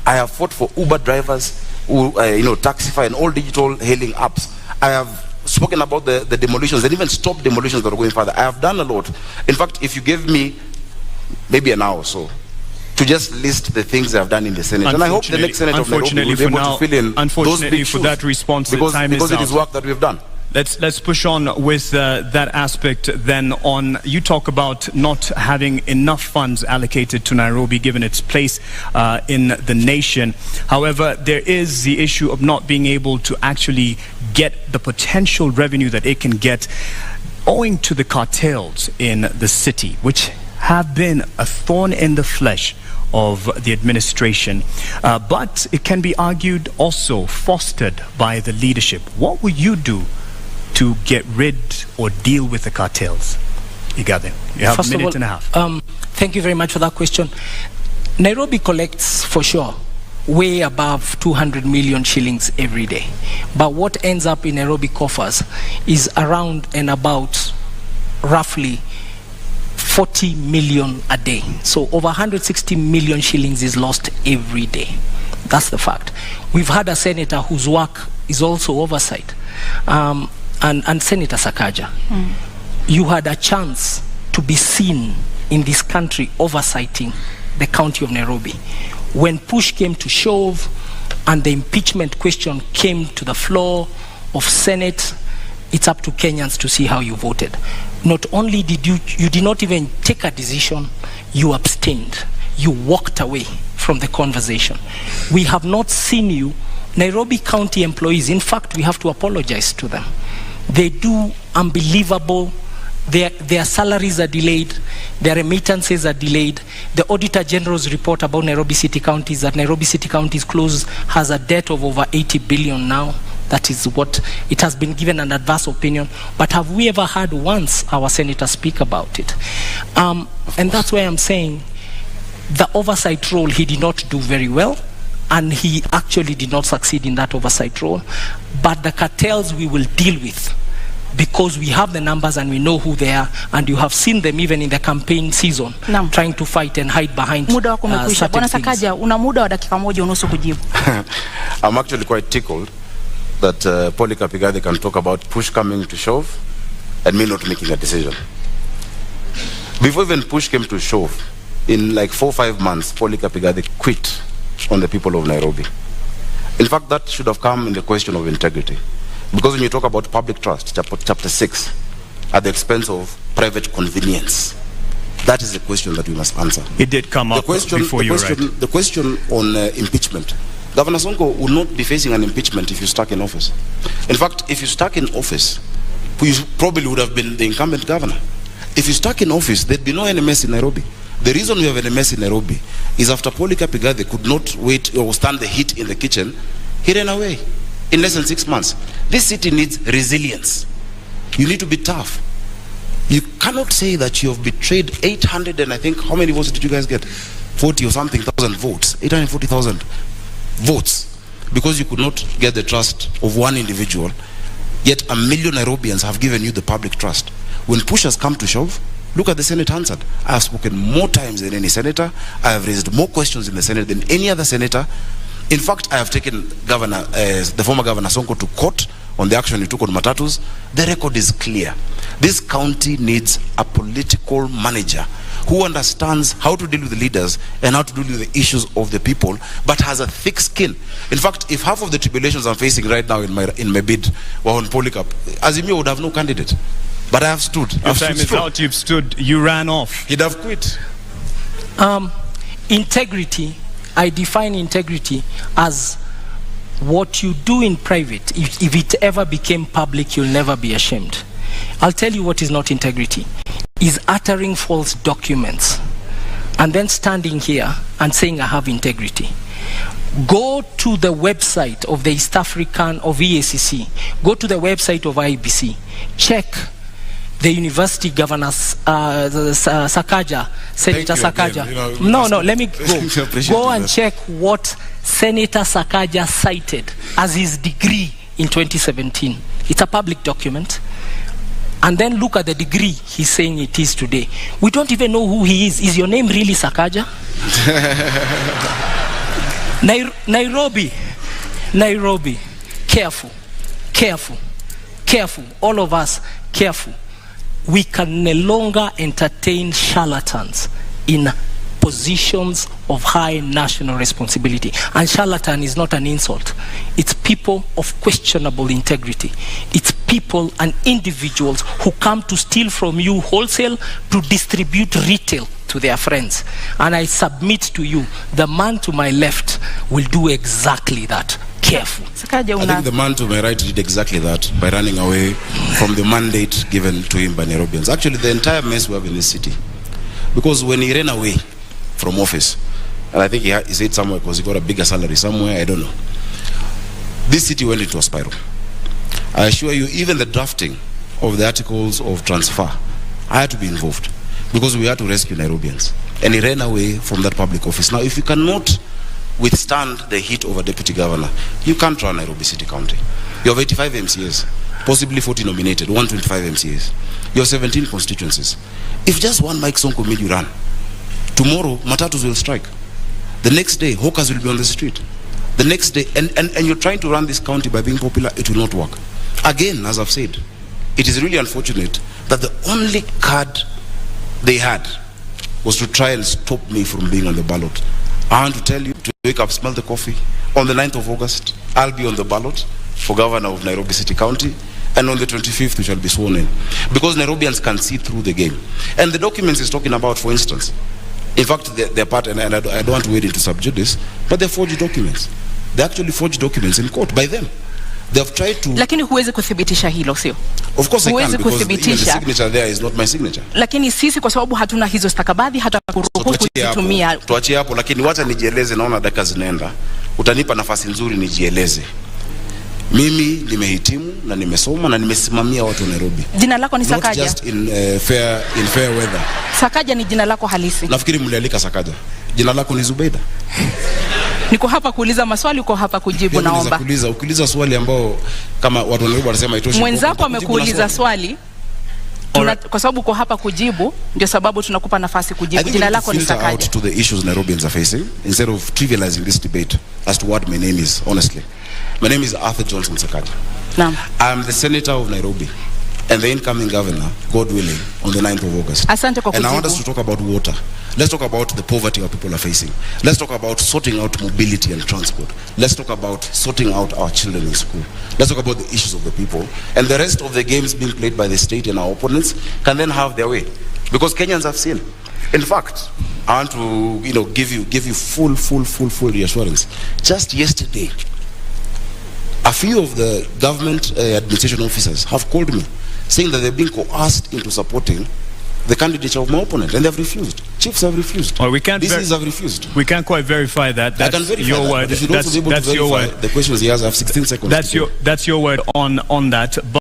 I have fought for Uber drivers, Taxify and all digital hailing apps. I have spoken about the demolitions and even stopped demolitions that are going further. I have done a lot. In fact, if you gave me maybe an hour or so to just list the things I've done in the Senate, and I hope the next Senate of Nairobi will be able to fill in those big shoes, that response, because it is work that we've done. Let's push on with that aspect then on. You talk about not having enough funds allocated to Nairobi given its place in the nation. However, there is the issue of not being able to actually get the potential revenue that it can get owing to the cartels in the city, which have been a thorn in the flesh of the administration, but it can be argued also fostered by the leadership. What will you do to get rid or deal with the cartels? Igade, you have a minute and a half. Thank you very much for that question. Nairobi collects, for sure, way above 200 million shillings every day. But what ends up in Nairobi coffers is around and about roughly 40 million a day. So over 160 million shillings is lost every day. That's the fact. We've had a senator whose work is also oversight. And Senator Sakaja, you had a chance to be seen in this country oversighting the county of Nairobi. When push came to shove and the impeachment question came to the floor of Senate, it's up to Kenyans to see how you voted. Not only did you did not even take a decision, you abstained. You walked away from the conversation. We have not seen you. Nairobi County employees, in fact, we have to apologize to them. They do unbelievable. Their salaries are delayed. Their remittances are delayed. The Auditor General's report about Nairobi City County is that Nairobi City County's close has a debt of over 80 billion now. That is what it has been given an adverse opinion. But have we ever heard once our senator speak about it? And that's why I'm saying the oversight role he did not do very well. And he actually did not succeed in that oversight role. But the cartels we will deal with, because we have the numbers and we know who they are, and you have seen them even in the campaign season trying to fight and hide behind certain Sakaja, una muda wa dakika moja unusu kujibu. I'm actually quite tickled that Polycarp Igade can talk about push coming to shove and me not making a decision. Before even push came to shove, in like 4 or 5 months, Polycarp Igade quit on the people of Nairobi. In fact, that should have come in the question of integrity. Because when you talk about public trust, chapter 6, at the expense of private convenience, that is the question that we must answer. It did come up before you, right? The question on impeachment. Governor Sonko will not be facing an impeachment if you're stuck in office. In fact, if you're stuck in office, you probably would have been the incumbent governor. If you're stuck in office, there'd be no NMS in Nairobi. The reason we have an NMS in Nairobi is after Polycarp Igade could not wait or stand the heat in the kitchen, he ran away in less than 6 months. This city needs resilience. You need to be tough. You cannot say that you have betrayed 800 and I think, how many votes did you guys get? 40 or something thousand votes, 840,000 votes, because you could not get the trust of one individual, yet 1 million Nairobians have given you the public trust. When push has come to shove, look at the Senate answered. I have spoken more times than any senator. I have raised more questions in the Senate than any other senator. In fact, I have taken the former Governor Sonko to court on the action he took on Matatus. The record is clear. This county needs a political manager who understands how to deal with the leaders and how to deal with the issues of the people, but has a thick skin. In fact, if half of the tribulations I'm facing right now in my bid were on Polycarp, Azimio would have no candidate. But I have stood. Your time is out. You've stood. You ran off. He'd have quit. Integrity. I define integrity as what you do in private. If it ever became public, you'll never be ashamed. I'll tell you what is not integrity. Is uttering false documents and then standing here and saying I have integrity. Go to the website of the East African of EACC. Go to the website of IBC. Check the university governors, Sakaja, Senator Sakaja. No, let me go. Go and check what Senator Sakaja cited as his degree in 2017. It's a public document. And then look at the degree he's saying it is today. We don't even know who he is. Is your name really Sakaja? Nairobi, careful, all of us, careful. We can no longer entertain charlatans in positions of high national responsibility. And charlatan is not an insult. It's people of questionable integrity. It's people and individuals who come to steal from you wholesale to distribute retail to their friends. And I submit to you, the man to my left will do exactly that. Careful. Sakaja, I think the man to my right did exactly that by running away from the mandate given to him by Nairobians. Actually, the entire mess we have in this city. Because when he ran away from office, and I think he said somewhere because he got a bigger salary somewhere, I don't know. This city went into a spiral. I assure you, even the drafting of the articles of transfer, I had to be involved because we had to rescue Nairobians. And he ran away from that public office. Now, if you cannot withstand the heat of a deputy governor, you can't run Nairobi City County. You have 85 MCAs, possibly 40 nominated, 125 MCAs. You have 17 constituencies. If just one Mike Sonko made you run, tomorrow matatus will strike. The next day, hawkers will be on the street. The next day, and you're trying to run this county by being popular, it will not work. Again, as I've said, it is really unfortunate that the only card they had was to try and stop me from being on the ballot. I want to tell you to wake up, smell the coffee. On the 9th of August, I'll be on the ballot for governor of Nairobi City County. And on the 25th, we shall be sworn in. Because Nairobians can see through the game. And the documents he's talking about, for instance, in fact, they're part, and I don't want to wade into subject this, but they're forged documents. They actually forged documents in court by them. They have tried to... Lakini huwezi kuthibitisha hilo, sio? Of course I can, because even the signature there is not my signature. Lakini sisi kwa sababu hatuna hizo stakabadhi hata kuruhusu kutumia. Tuachie hapo, lakini wacha nijieleze, naona dakika zinaenda. Utanipa nafasi nzuri nijieleze. Mimi nimehitimu na nimesoma na nimesimamia watu wa Nairobi. Jina lako ni Sakaja? Not just in fair weather. Sakaja ni jina lako halisi? Nafikiri mlialika Sakaja. Jina lako ni Zubeida. Niko hapa kuuliza maswali, uko hapa kujibu, naomba. Ukiuliza swali ambao kama watu wa Nairobi wanasema itoshi. Mwenzako amekuuliza swali. Kwa sababu uko hapa kujibu, ndio sababu tunakupa nafasi kujibu. Jina lako ni Sakaja. Out to the issues Nairobians are facing instead of trivializing this debate as to what my name is, honestly. My name is Arthur Johnson Sakaja. Naam. I'm the senator of Nairobi and the incoming governor, God willing, on the 9th of August. Asante kwa kujibu. And I want us to talk about water. Let's talk about the poverty our people are facing. Let's talk about sorting out mobility and transport. Let's talk about sorting out our children in school. Let's talk about the issues of the people. And the rest of the games being played by the state and our opponents can then have their way. Because Kenyans have seen. In fact, I want to give you full reassurance. Just yesterday, a few of the government administration officers have called me saying that they've been coerced into supporting the candidature of my opponent, and they've refused. Chiefs have refused. Well, DCs have refused. We can't quite verify that. That's your word. That's your word. The questions he has, I have 16 seconds. That's your word on that.